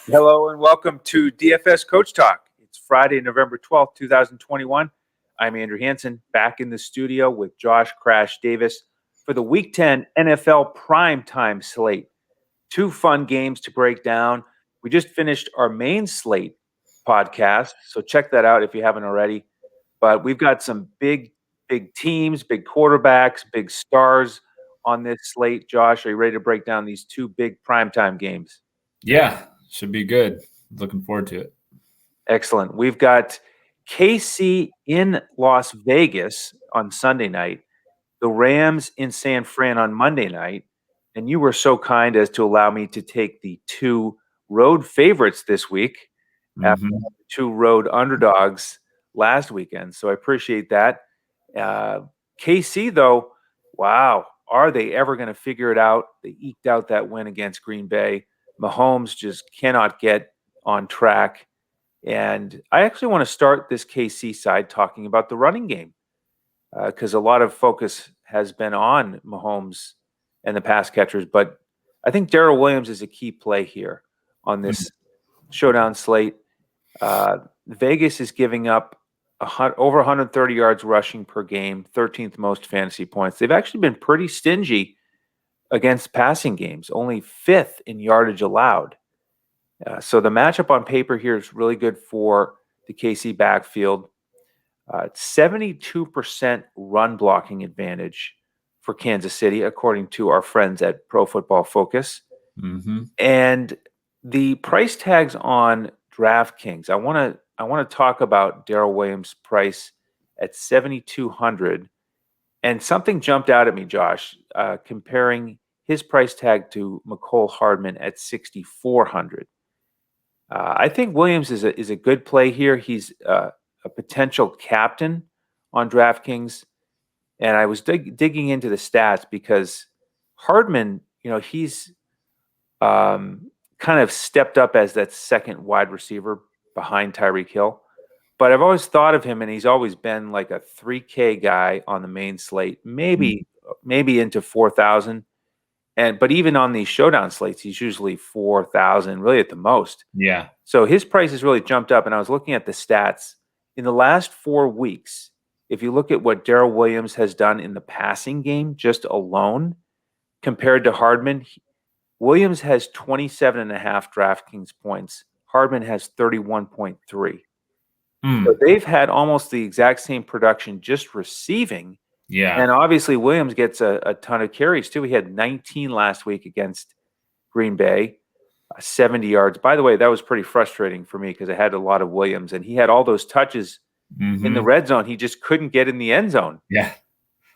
Hello and welcome to DFS Coach Talk. It's Friday, November 12th, 2021. I'm Andrew Hanson, back in the studio with Josh Crash Davis for the Week 10 NFL Primetime slate. Two fun games to break down. We just finished our main slate podcast, so check that out if you haven't already. But we've got some big teams, big quarterbacks, big stars on this slate. Josh, are you ready to break down these two big primetime games? Yeah, should be good. Looking forward to it. Excellent. We've got KC in Las Vegas on Sunday night, the Rams in San Fran on Monday night, and you were so kind as to allow me to take the two road favorites this week after the two road underdogs last weekend. So I appreciate that. KC, though, wow, are they ever going to figure it out? They eked out that win against Green Bay. Mahomes just cannot get on track. And I actually want to start this KC side talking about the running game because a lot of focus has been on Mahomes and the pass catchers. But I think Daryl Williams is a key play here on this showdown slate. Vegas is giving up over 130 yards rushing per game, 13th most fantasy points. They've actually been pretty stingy against passing games, only 5th in yardage allowed. So the matchup on paper here is really good for the KC backfield. 72% run blocking advantage for Kansas City, according to our friends at Pro Football Focus. And the price tags on DraftKings, I want to talk about Daryl Williams' price at $7,200. And something jumped out at me, Josh, comparing his price tag to Mecole Hardman at $6,400. I think Williams is a good play here. He's a potential captain on DraftKings, and I was digging into the stats because Hardman, he's kind of stepped up as that second wide receiver behind Tyreek Hill. But I've always thought of him, and he's always been like a 3K guy on the main slate, maybe into 4,000. But even on these showdown slates, he's usually 4,000, really at the most. Yeah. So his price has really jumped up. And I was looking at the stats in the last 4 weeks. If you look at what Daryl Williams has done in the passing game, just alone, compared to Hardman, Williams has 27.5 DraftKings points. Hardman has 31.3. So they've had almost the exact same production just receiving. Yeah. And obviously Williams gets a ton of carries too. He had 19 last week against Green Bay, 70 yards. By the way, that was pretty frustrating for me because I had a lot of Williams, and he had all those touches in the red zone. He just couldn't get in the end zone. Yeah.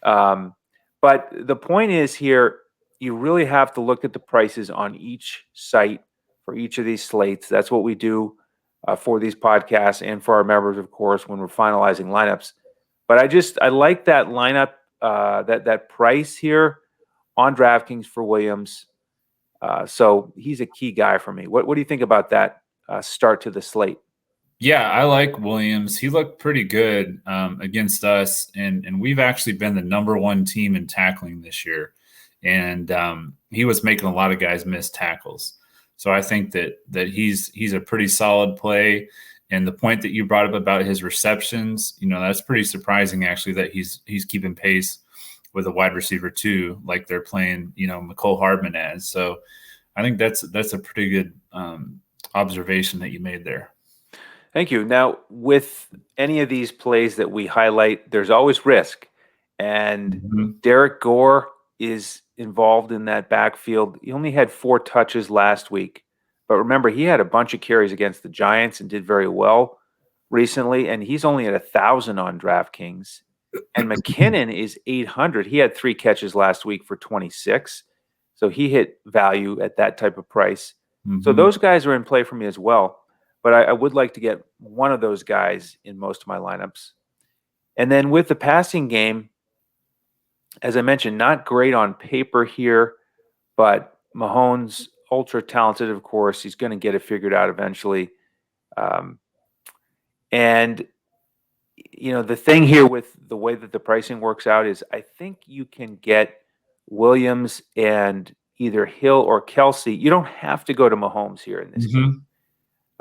But the point is here, you really have to look at the prices on each site for each of these slates. That's what we do for these podcasts and for our members, of course, when we're finalizing lineups. But I like that lineup, that price here on DraftKings for Williams. So he's a key guy for me. What do you think about that start to the slate? Yeah, I like Williams. He looked pretty good against us, and we've actually been the number one team in tackling this year. And he was making a lot of guys miss tackles. So I think that he's a pretty solid play. And the point that you brought up about his receptions, that's pretty surprising actually that he's keeping pace with a wide receiver too, like they're playing, Mecole Hardman as. So I think that's a pretty good observation that you made there. Thank you. Now, with any of these plays that we highlight, there's always risk. And Derek Gore is involved in that backfield. He only had 4 touches last week. But remember, he had a bunch of carries against the Giants and did very well recently. And he's only at 1,000 on DraftKings. And McKinnon is 800. He had 3 catches last week for 26. So he hit value at that type of price. So those guys are in play for me as well. But I would like to get one of those guys in most of my lineups. And then with the passing game, as I mentioned, not great on paper here, but Mahomes, ultra talented, of course. He's going to get it figured out eventually. And, the thing here with the way that the pricing works out is I think you can get Williams and either Hill or Kelsey. You don't have to go to Mahomes here in this game.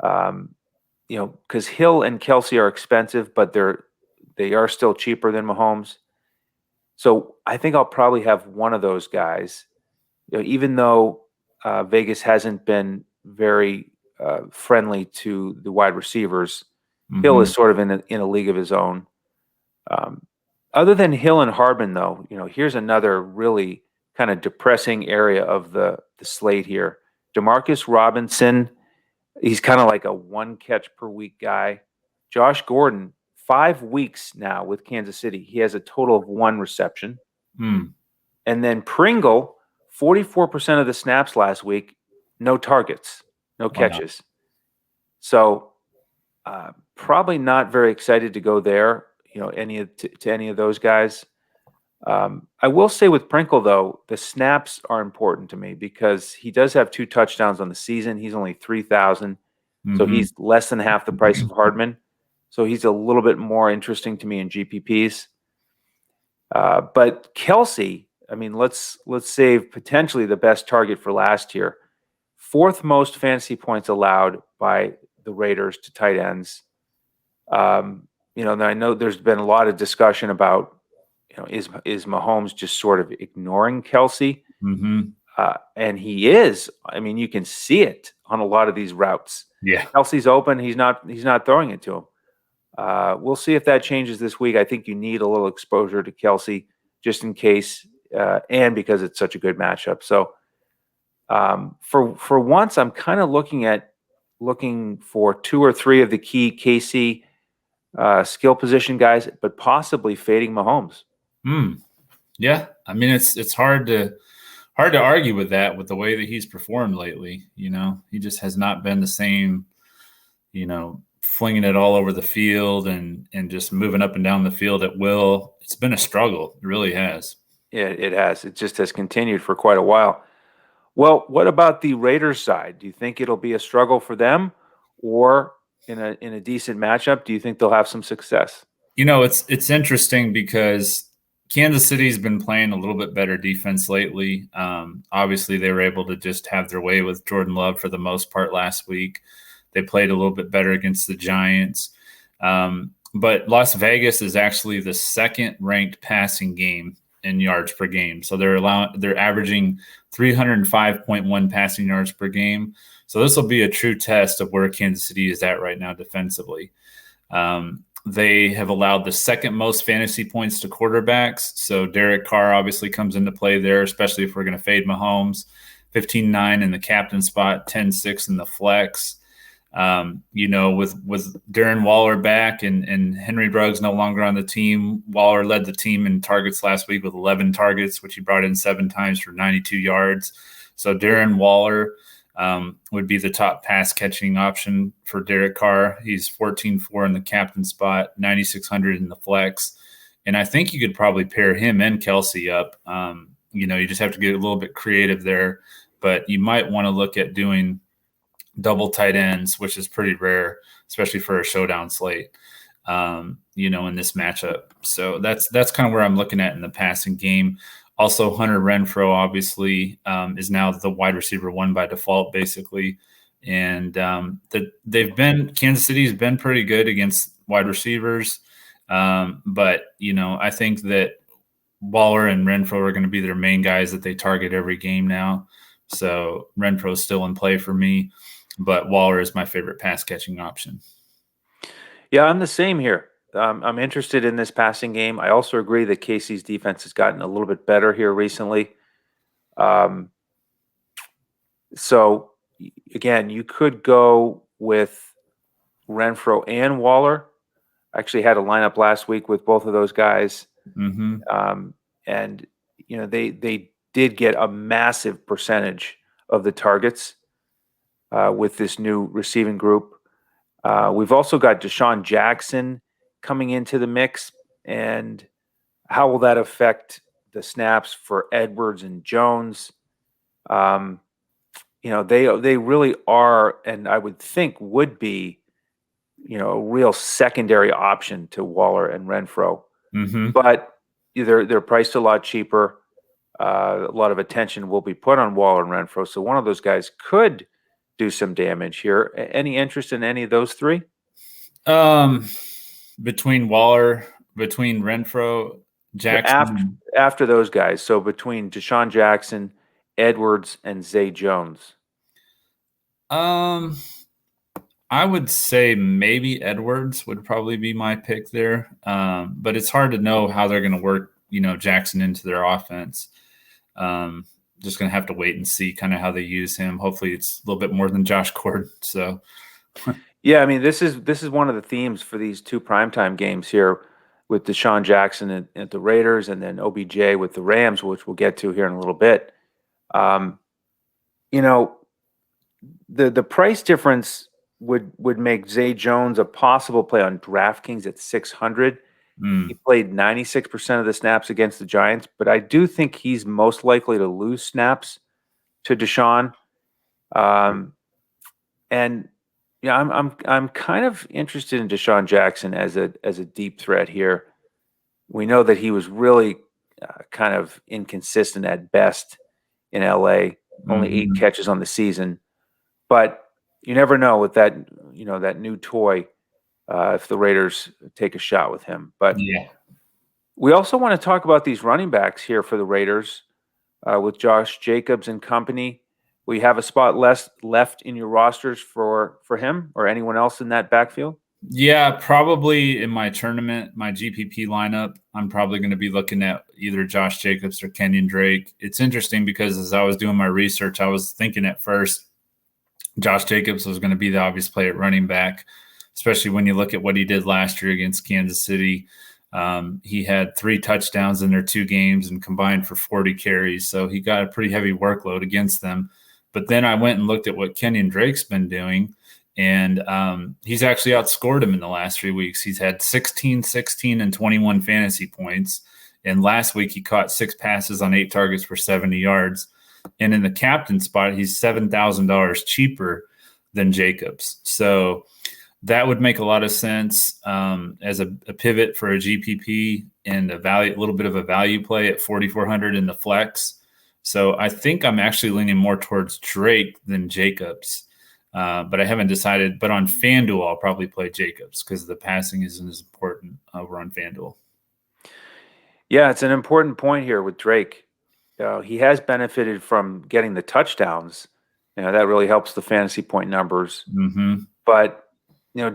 Because Hill and Kelsey are expensive, but they are still cheaper than Mahomes. So I think I'll probably have one of those guys. Even though Vegas hasn't been very friendly to the wide receivers, Hill is sort of in a league of his own. Other than Hill and Hardman, though, here's another really kind of depressing area of the slate here. Demarcus Robinson, he's kind of like a one catch per week guy. Josh Gordon, 5 weeks now with Kansas City. He has a total of 1 reception. And then Pringle, 44% of the snaps last week, no targets, no catches. So probably not very excited to go there, to any of those guys. I will say with Pringle, though, the snaps are important to me because he does have 2 touchdowns on the season. He's only 3,000. So he's less than half the price of Hardman. So he's a little bit more interesting to me in GPPs. But Kelsey, I mean, let's save potentially the best target for last year. 4th most fantasy points allowed by the Raiders to tight ends. I know there's been a lot of discussion about, is Mahomes just sort of ignoring Kelsey? And he is. I mean, you can see it on a lot of these routes. Yeah, Kelsey's open. He's not throwing it to him. We'll see if that changes this week. I think you need a little exposure to Kelsey just in case, and because it's such a good matchup. So for once, I'm kind of looking for 2 or 3 of the key KC skill position guys, but possibly fading Mahomes. Yeah, I mean it's hard to argue with that with the way that he's performed lately. He just has not been the same. Flinging it all over the field and just moving up and down the field at will. It's been a struggle. It really has. Yeah, it has. It just has continued for quite a while. Well, what about the Raiders side? Do you think it'll be a struggle for them, or in a decent matchup, do you think they'll have some success? It's interesting because Kansas City's been playing a little bit better defense lately. Obviously, they were able to just have their way with Jordan Love for the most part last week. They played a little bit better against the Giants. But Las Vegas is actually the 2nd ranked passing game in yards per game. So they're averaging 305.1 passing yards per game. So this will be a true test of where Kansas City is at right now defensively. They have allowed the 2nd most fantasy points to quarterbacks. So Derek Carr obviously comes into play there, especially if we're going to fade Mahomes. 15-9 in the captain spot, 10-6 in the flex. With Darren Waller back and Henry Ruggs no longer on the team, Waller led the team in targets last week with 11 targets, which he brought in 7 times for 92 yards. So Darren Waller would be the top pass catching option for Derek Carr. He's 14-4 in the captain spot, 9,600 in the flex. And I think you could probably pair him and Kelsey up. You just have to get a little bit creative there, but you might want to look at doing double tight ends, which is pretty rare, especially for a showdown slate, in this matchup. So that's kind of where I'm looking at in the passing game. Also, Hunter Renfrow obviously is now the wide receiver 1 by default, basically. And Kansas City's been pretty good against wide receivers. But I think that Waller and Renfrow are going to be their main guys that they target every game now. So Renfrow's still in play for me. But Waller is my favorite pass catching option. Yeah, I'm the same here. I'm interested in this passing game. I also agree that KC's defense has gotten a little bit better here recently. So again, you could go with Renfrow and Waller. I actually had a lineup last week with both of those guys. And they did get a massive percentage of the targets with this new receiving group. We've also got Desean Jackson coming into the mix, and how will that affect the snaps for Edwards and Jones? They really are, and I would think would be, a real secondary option to Waller and Renfrow. But they're priced a lot cheaper. A lot of attention will be put on Waller and Renfrow, so one of those guys could do some damage here. Any interest in any of those three? Between Waller, between Renfro, Jackson. After those guys, so between Desean Jackson, Edwards, and Zay Jones. I would say maybe Edwards would probably be my pick there. But it's hard to know how they're going to work, Jackson into their offense. Just going to have to wait and see kind of how they use him. Hopefully it's a little bit more than Josh Gordon. So, yeah, I mean, this is one of the themes for these two primetime games here with Desean Jackson at the Raiders and then OBJ with the Rams, which we'll get to here in a little bit. The price difference would make Zay Jones a possible play on DraftKings at 600. He played 96% of the snaps against the Giants, but I do think he's most likely to lose snaps to Desean. I'm kind of interested in Desean Jackson as a deep threat here. We know that he was really kind of inconsistent at best in LA, only 8 catches on the season. But you never know with that, that new toy, if the Raiders take a shot with him. But yeah, we also want to talk about these running backs here for the Raiders with Josh Jacobs and company. Will you have a spot left in your rosters for him or anyone else in that backfield? Yeah, probably in my tournament, my GPP lineup, I'm probably going to be looking at either Josh Jacobs or Kenyon Drake. It's interesting because as I was doing my research, I was thinking at first Josh Jacobs was going to be the obvious play at running back, especially when you look at what he did last year against Kansas City. He had 3 touchdowns in their 2 games and combined for 40 carries. So he got a pretty heavy workload against them. But then I went and looked at what Kenyon Drake's been doing, and he's actually outscored him in the last 3 weeks. He's had 16, 16, and 21 fantasy points. And last week he caught 6 passes on 8 targets for 70 yards. And in the captain spot, he's $7,000 cheaper than Jacobs. So that would make a lot of sense as a pivot for a GPP and a little bit of a value play at 4,400 in the flex. So I think I'm actually leaning more towards Drake than Jacobs, but I haven't decided. But on FanDuel, I'll probably play Jacobs because the passing isn't as important over on FanDuel. Yeah, it's an important point here with Drake. He has benefited from getting the touchdowns. That really helps the fantasy point numbers. But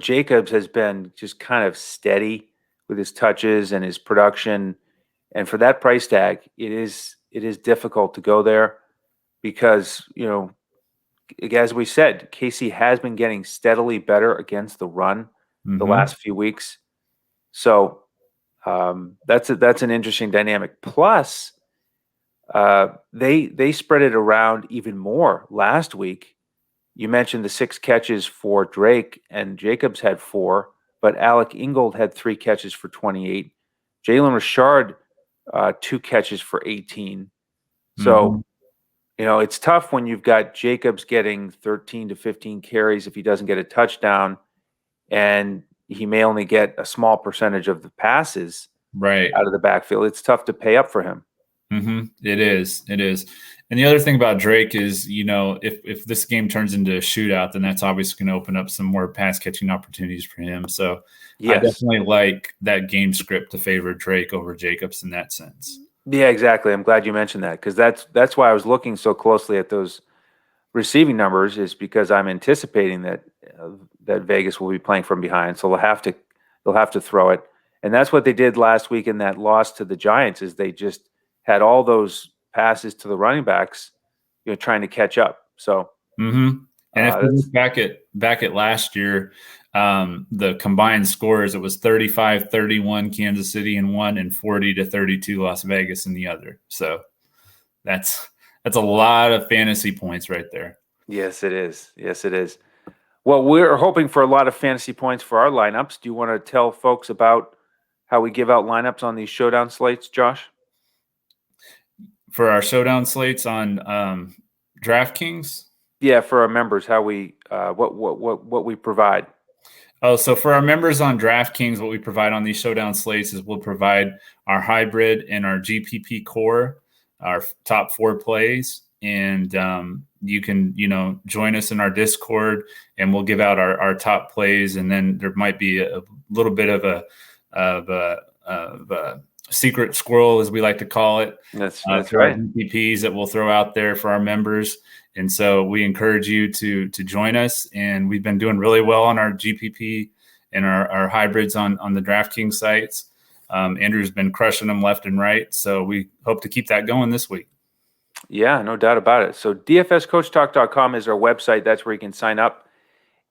Jacobs has been just kind of steady with his touches and his production, and for that price tag, it is difficult to go there because as we said, KC has been getting steadily better against the run the last few weeks. So that's an interesting dynamic. Plus, they spread it around even more last week. You mentioned the 6 catches for Drake, and Jacobs had 4, but Alec Ingold had 3 catches for 28. Jalen Richard, 2 catches for 18. So, it's tough when you've got Jacobs getting 13 to 15 carries if he doesn't get a touchdown, and he may only get a small percentage of the passes out of the backfield. It's tough to pay up for him. It is. And the other thing about Drake is, if this game turns into a shootout, then that's obviously going to open up some more pass catching opportunities for him. So yes. I definitely like that game script to favor Drake over Jacobs in that sense. Yeah, exactly. I'm glad you mentioned that because that's why I was looking so closely at those receiving numbers, is because I'm anticipating that Vegas will be playing from behind, so they'll have to throw it, and that's what they did last week in that loss to the Giants. Is they just had all those passes to the running backs, trying to catch up. So, and if you look back at last year, the combined scores, it was 35-31 Kansas City in one and 40-32 Las Vegas in the other. So that's a lot of fantasy points right there. Yes, it is. Well, we're hoping for a lot of fantasy points for our lineups. Do you want to tell folks about how we give out lineups on these showdown slates, Josh? For our showdown slates on DraftKings? Yeah, for our members, how we what we provide. Oh, so for our members on DraftKings, what we provide on these showdown slates is we'll provide our hybrid and our GPP core, our top 4 plays, and you can, join us in our Discord, and we'll give out our top plays. And then there might be a little bit of a secret squirrel, as we like to call it. That's for right. Our GPPs that we'll throw out there for our members. And so we encourage you to join us. And we've been doing really well on our GPP and our hybrids on the DraftKings sites. Andrew's been crushing them left and right. So we hope to keep that going this week. Yeah, no doubt about it. So dfscoachtalk.com is our website. That's where you can sign up.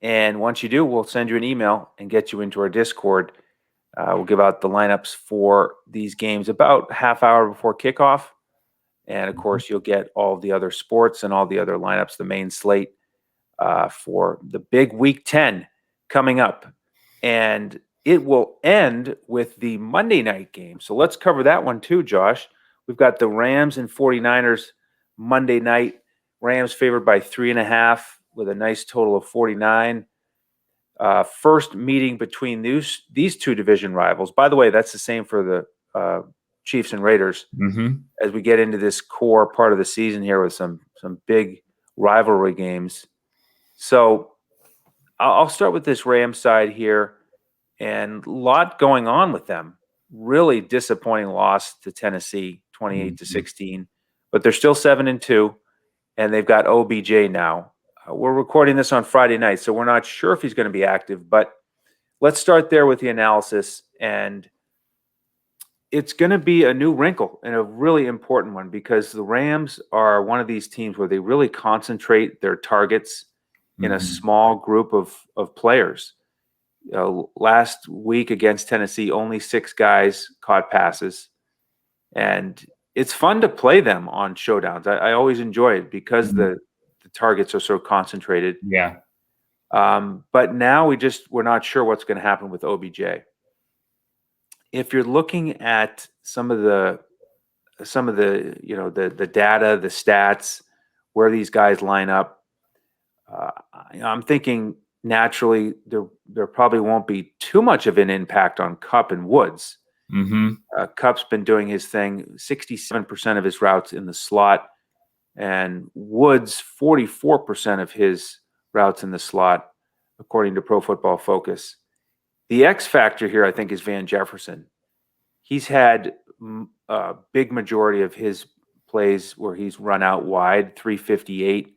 And once you do, we'll send you an email and get you into our Discord. We'll give out the lineups for these games about half hour before kickoff. And, of course, you'll get all the other sports and all the other lineups, the main slate for the big Week 10 coming up. And it will end with the Monday night game. So let's cover that one too, Josh. We've got the Rams and 49ers Monday night. Rams favored by 3.5 with a nice total of 49. First meeting between these two division rivals. By the way, that's the same for the Chiefs and Raiders. As we get into this core part of the season here with some big rivalry games. So I'll start with this Rams side here, and a lot going on with them. Really disappointing loss to Tennessee, 28-16, but they're still 7-2, and they've got OBJ now. We're recording this on Friday night, so we're not sure if he's going to be active, but let's start there with the analysis. And it's going to be a new wrinkle and a really important one, because the Rams are one of these teams where they really concentrate their targets in a small group of players. Last week against Tennessee, only 6 guys caught passes. And it's fun to play them on showdowns. I always enjoy it because the targets are so concentrated. Yeah. But now we're not sure what's going to happen with OBJ. If you're looking at some of the the data, the stats, where these guys line up, I'm thinking naturally there probably won't be too much of an impact on Kupp and Woods. Kupp's been doing his thing, 67% of his routes in the slot, and Woods 44% of his routes in the slot, according to Pro Football Focus. The X factor here, I think, is Van Jefferson. He's had a big majority of his plays where he's run out wide, 358,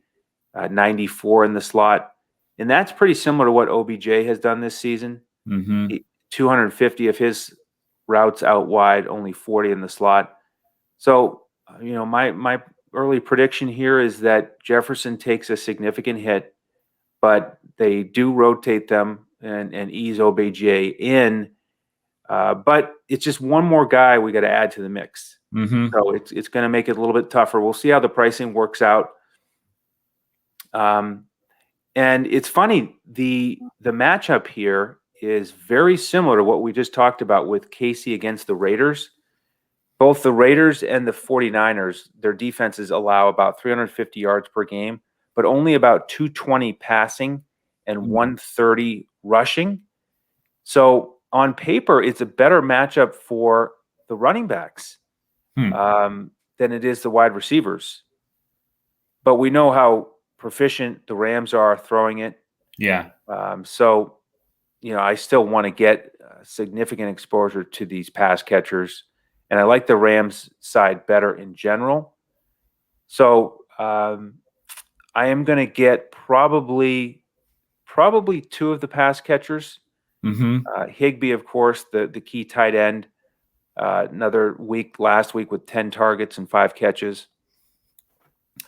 94 in the slot. And that's pretty similar to what OBJ has done this season. 250 of his routes out wide, only 40 in the slot. So, my early prediction here is that Jefferson takes a significant hit, but they do rotate them and ease OBJ in. But it's just one more guy we got to add to the mix. So it's going to make it a little bit tougher. We'll see how the pricing works out. And it's funny, the matchup here is very similar to what we just talked about with KC against the Raiders. Both the Raiders and the 49ers, their defenses allow about 350 yards per game, but only about 220 passing and 130 rushing. So on paper, it's a better matchup for the running backs than it is the wide receivers. But we know how proficient the Rams are throwing it. Yeah. So, I still want to get significant exposure to these pass catchers. And I like the Rams side better in general. So I am going to get probably 2 of the pass catchers. Higbee, of course, the key tight end. Another week last week with 10 targets and 5 catches.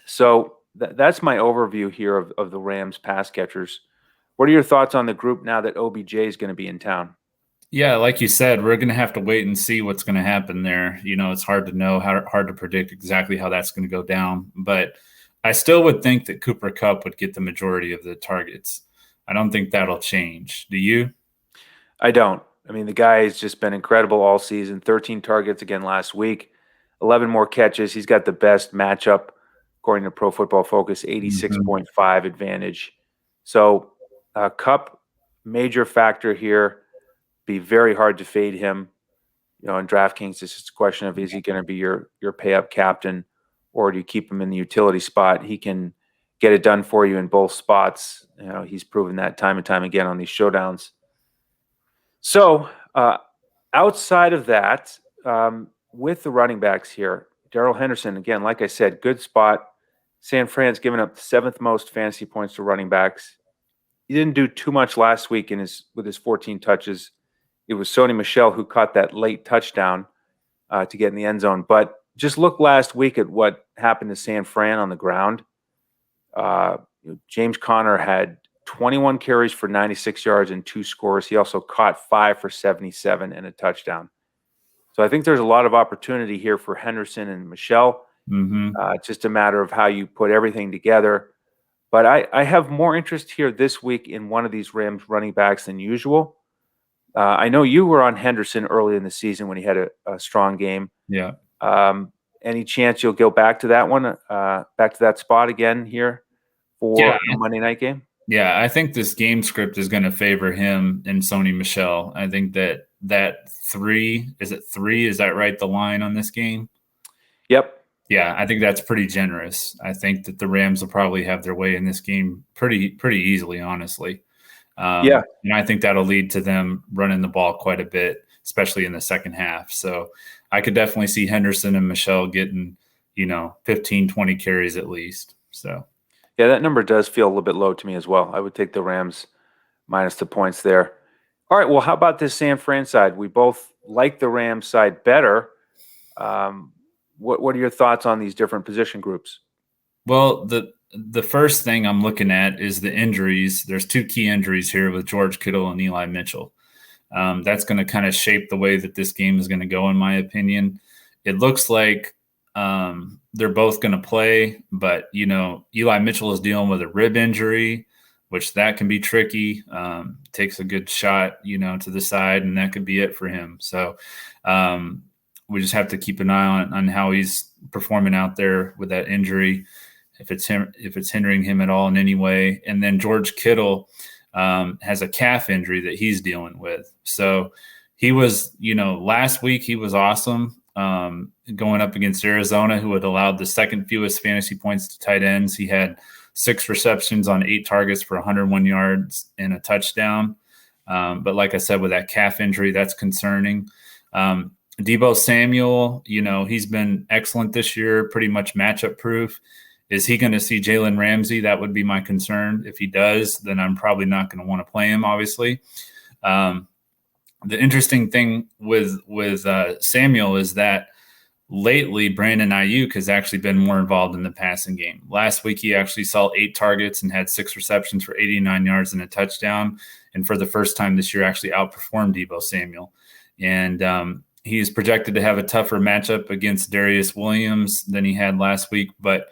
So that's my overview here of the Rams pass catchers. What are your thoughts on the group now that OBJ is going to be in town? Yeah, like you said, we're going to have to wait and see what's going to happen there. It's hard to know, hard to predict exactly how that's going to go down. But I still would think that Cooper Kupp would get the majority of the targets. I don't think that'll change. Do you? I don't. I mean, the guy has just been incredible all season. 13 targets again last week, 11 more catches. He's got the best matchup, according to Pro Football Focus, 86.5 advantage. So Kupp, major factor here. Be very hard to fade him. In DraftKings, it's just a question of, is he going to be your pay-up captain or do you keep him in the utility spot? He can get it done for you in both spots. He's proven that time and time again on these showdowns. So outside of that, with the running backs here, Daryl Henderson, again, like I said, good spot. San Fran's given up the 7th most fantasy points to running backs. He didn't do too much last week with his 14 touches. It was Sony Michel who caught that late touchdown to get in the end zone. But just look last week at what happened to San Fran on the ground. James Conner had 21 carries for 96 yards and 2 scores. He also caught 5 for 77 and a touchdown. So I think there's a lot of opportunity here for Henderson and Michel. It's just a matter of how you put everything together. But I have more interest here this week in one of these Rams running backs than usual. I know you were on Henderson early in the season when he had a strong game. Yeah. Any chance you'll go back to that one, back to that spot again here for a Monday night game? Yeah, I think this game script is going to favor him and Sony Michel. I think that 3, is it 3? Is that right, the line on this game? Yep. Yeah, I think that's pretty generous. I think that the Rams will probably have their way in this game pretty easily, honestly. And I think that'll lead to them running the ball quite a bit, especially in the second half. So I could definitely see Henderson and Michel getting, 15, 20 carries at least. So yeah, that number does feel a little bit low to me as well. I would take the Rams minus the points there. All right, well, how about this San Fran side? We both like the Rams side better. What are your thoughts on these different position groups? Well, the first thing I'm looking at is the injuries. There's 2 key injuries here with George Kittle and Eli Mitchell. That's going to kind of shape the way that this game is going to go, in my opinion. It looks like they're both going to play, but, Eli Mitchell is dealing with a rib injury, which that can be tricky. Takes a good shot, to the side, and that could be it for him. So we just have to keep an eye on how he's performing out there with that injury, if it's hindering him at all in any way. And then George Kittle has a calf injury that he's dealing with. So he was, last week he was awesome going up against Arizona, who had allowed the second fewest fantasy points to tight ends. He had 6 receptions on 8 targets for 101 yards and a touchdown. But like I said, with that calf injury, that's concerning. Deebo Samuel, he's been excellent this year, pretty much matchup proof. Is he going to see Jalen Ramsey? That would be my concern. If he does, then I'm probably not going to want to play him, obviously. The interesting thing with Samuel is that lately Brandon Ayuk has actually been more involved in the passing game. Last week, he actually saw 8 targets and had 6 receptions for 89 yards and a touchdown. And for the first time this year, actually outperformed Deebo Samuel. And he is projected to have a tougher matchup against Daryl Williams than he had last week. But,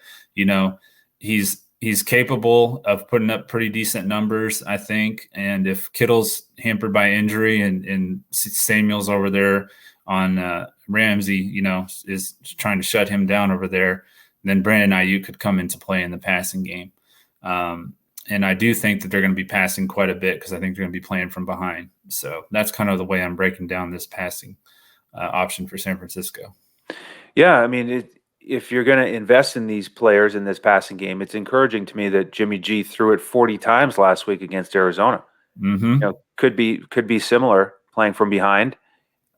he's capable of putting up pretty decent numbers, I think. And if Kittle's hampered by injury and Samuel's over there on Ramsey, is trying to shut him down over there, then Brandon Ayuk could come into play in the passing game. And I do think that they're going to be passing quite a bit because I think they're going to be playing from behind. So that's kind of the way I'm breaking down this passing option for San Francisco. Yeah, I mean, if you're going to invest in these players in this passing game, it's encouraging to me that Jimmy G threw it 40 times last week against Arizona. Could be similar playing from behind.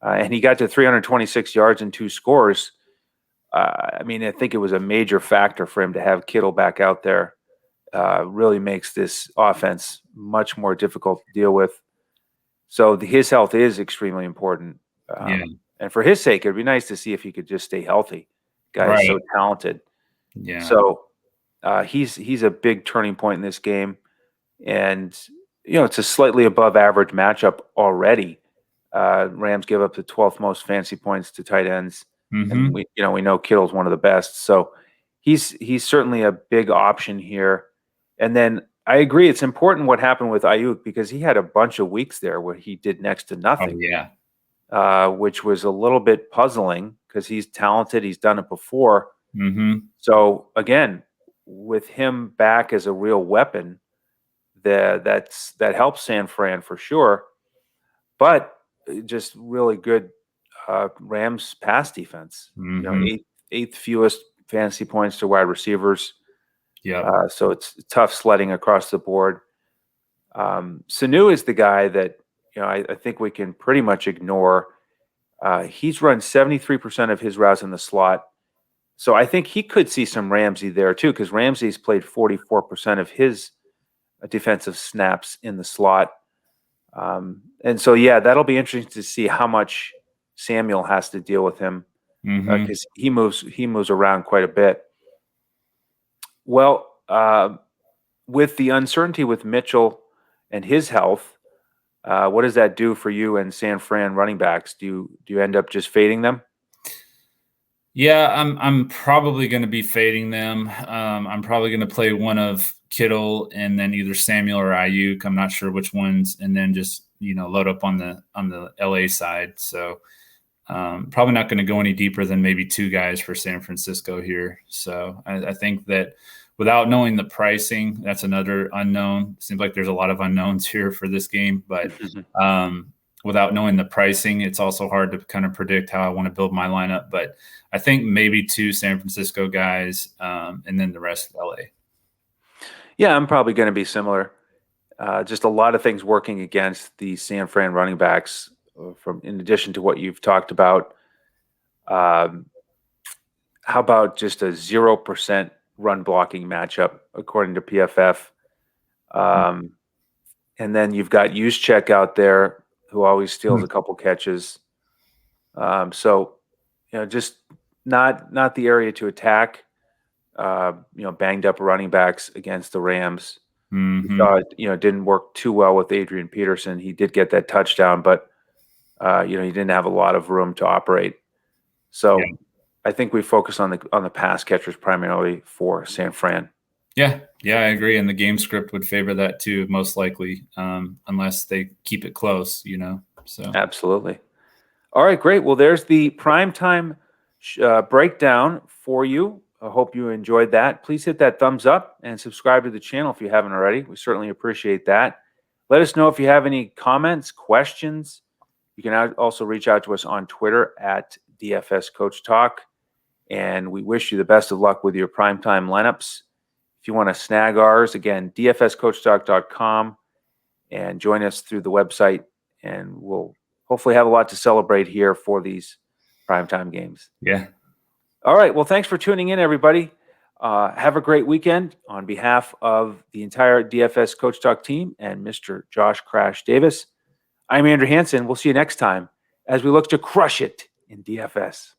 And he got to 326 yards and 2 scores. I think it was a major factor for him to have Kittle back out there. Really makes this offense much more difficult to deal with. So his health is extremely important. And for his sake, it'd be nice to see if he could just stay healthy. Guy is so talented. Yeah. So he's a big turning point in this game. And, it's a slightly above average matchup already. Rams give up the 12th most fantasy points to tight ends. And we know Kittle's one of the best. So he's certainly a big option here. And then I agree, it's important what happened with Ayuk because he had a bunch of weeks there where he did next to nothing. Which was a little bit puzzling because he's talented. He's done it before. So again, with him back as a real weapon, that helps San Fran for sure. But just really good Rams pass defense. Eighth fewest fantasy points to wide receivers. Yeah. So it's tough sledding across the board. Sanu is the guy that I think we can pretty much ignore. He's run 73% of his routes in the slot. So I think he could see some Ramsey there too, because Ramsey's played 44% of his defensive snaps in the slot. And so, yeah, that'll be interesting to see how much Samuel has to deal with him, because he moves around quite a bit. Well, with the uncertainty with Mitchell and his health, what does that do for you and San Fran running backs? Do you end up just fading them? Yeah, I'm probably going to be fading them. I'm probably going to play one of Kittle and then either Samuel or Ayuk. I'm not sure which ones, and then just load up on the LA side. So probably not going to go any deeper than maybe 2 guys for San Francisco here. So I think that without knowing the pricing, that's another unknown. Seems like there's a lot of unknowns here for this game, but without knowing the pricing, it's also hard to kind of predict how I want to build my lineup. But I think maybe 2 San Francisco guys, and then the rest of LA. Yeah, I'm probably going to be similar. Just a lot of things working against the San Fran running backs, in addition to what you've talked about. How about just a 0% run blocking matchup according to PFF? And then you've got Juszczyk out there, who always steals a couple catches. So, just not the area to attack. Banged up running backs against the Rams. We saw it, didn't work too well with Adrian Peterson. He did get that touchdown, but he didn't have a lot of room to operate. So yeah. I think we focus on the pass catchers primarily for San Fran. Yeah, I agree. And the game script would favor that too, most likely, unless they keep it close, So absolutely. All right, great. Well, there's the primetime breakdown for you. I hope you enjoyed that. Please hit that thumbs up and subscribe to the channel if you haven't already. We certainly appreciate that. Let us know if you have any comments, questions. You can also reach out to us on Twitter at DFS Coach Talk. And we wish you the best of luck with your primetime lineups. If you want to snag ours, again, dfscoachtalk.com, and join us through the website. And we'll hopefully have a lot to celebrate here for these primetime games. Yeah. All right. Well, thanks for tuning in, everybody. Have a great weekend on behalf of the entire DFS Coach Talk team and Mr. Josh Crash Davis. I'm Andrew Hanson. We'll see you next time as we look to crush it in DFS.